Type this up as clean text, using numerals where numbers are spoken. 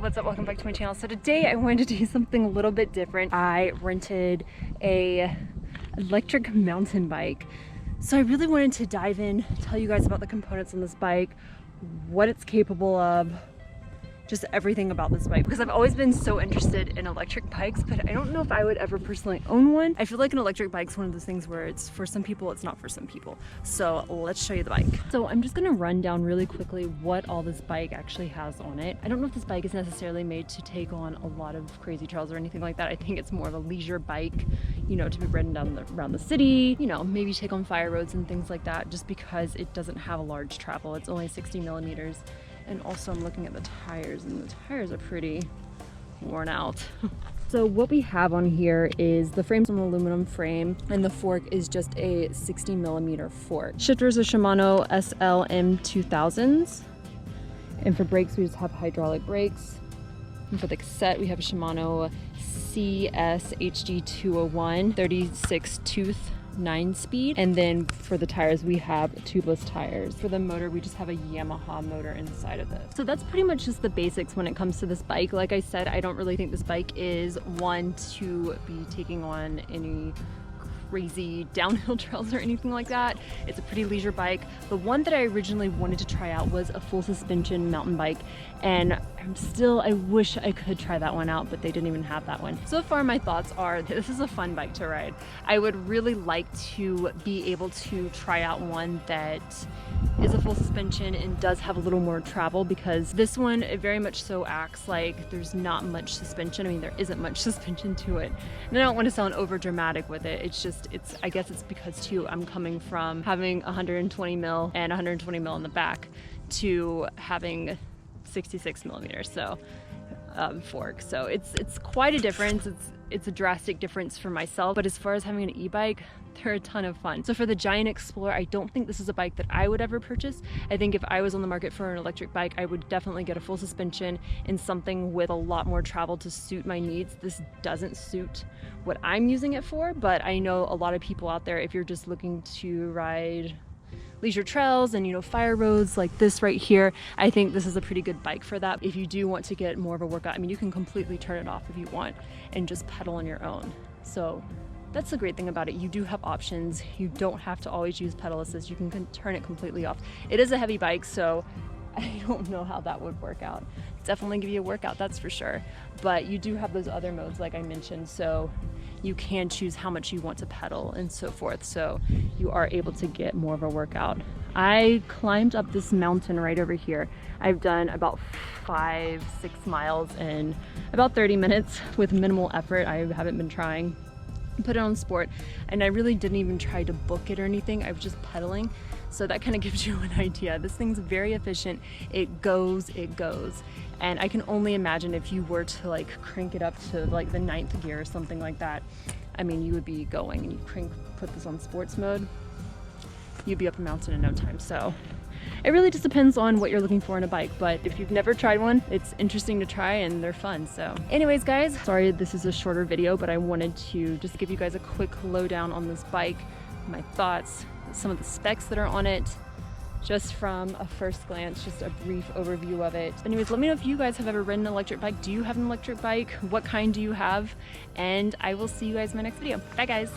what's up? Welcome back to my channel. So today I wanted to do something a little bit different. I rented a electric mountain bike. So I really wanted to dive in, tell you guys about the components on this bike, what it's capable of, just everything about this bike, because I've always been so interested in electric bikes, but I don't know if I would ever personally own one. I feel like an electric bike's one of those things where it's for some people, it's not for some people. So let's show you the bike. So I'm just gonna run down really quickly what all this bike actually has on it. I don't know if this bike is necessarily made to take on a lot of crazy trails or anything like that. I think it's more of a leisure bike, you know, to be ridden down around the city, you know, maybe take on fire roads and things like that, just because it doesn't have a large travel. It's only 60 millimeters. And also I'm looking at the tires, and the tires are pretty worn out. So what we have on here is the frame's an aluminum frame, and the fork is just a 60 millimeter fork. Shifters are Shimano SLM 2000s. And for brakes, we just have hydraulic brakes. And for the cassette, we have a Shimano CSHG 201, 36 tooth 9-speed, and then for the tires we have tubeless tires. For the motor, we just have a Yamaha motor inside of this. So that's pretty much just the basics when it comes to this bike. Like I said, I don't really think this bike is one to be taking on any crazy downhill trails or anything like that. It's a pretty leisure bike. The one that I originally wanted to try out was a full suspension mountain bike, and I wish I could try that one out, but they didn't even have that one. So far my thoughts are that this is a fun bike to ride. I would really like to be able to try out one that is a full suspension and does have a little more travel, because this one, it very much so acts like there's not much suspension. I mean, there isn't much suspension to it. And I don't want to sound over dramatic with it. I guess it's because too, I'm coming from having 120 mil and 120 mil in the back to having 66 millimeters, so fork. So it's quite a difference. It's a drastic difference for myself, but as far as having an e-bike, they're a ton of fun. So for the Giant Explorer, I don't think this is a bike that I would ever purchase. I think if I was on the market for an electric bike, I would definitely get a full suspension and something with a lot more travel to suit my needs. This doesn't suit what I'm using it for, but I know a lot of people out there, if you're just looking to ride leisure trails and, you know, fire roads like this right here, I think this is a pretty good bike for that. If you do want to get more of a workout, I mean, you can completely turn it off if you want and just pedal on your own. So that's the great thing about it. You do have options. You don't have to always use pedal assist. You can turn it completely off. It is a heavy bike, so I don't know how that would work out. Definitely give you a workout, that's for sure. But you do have those other modes like I mentioned, so you can choose how much you want to pedal and so forth. So you are able to get more of a workout. I climbed up this mountain right over here. I've done about 5-6 miles in about 30 minutes with minimal effort. I haven't been trying. Put it on sport, and I really didn't even try to book it or anything. I was just pedaling. So that kind of gives you an idea. This thing's very efficient. It goes. And I can only imagine if you were to like crank it up to like the 9th gear or something like that. I mean, you would be going, and you put this on sports mode, you'd be up a mountain in no time. So it really just depends on what you're looking for in a bike, but if you've never tried one, it's interesting to try and they're fun. So anyways, guys, sorry this is a shorter video, but I wanted to just give you guys a quick lowdown on this bike, my thoughts, some of the specs that are on it, just from a first glance, just a brief overview of it. Anyways, let me know if you guys have ever ridden an electric bike. Do you have an electric bike? What kind do you have? And I will see you guys in my next video. Bye, guys.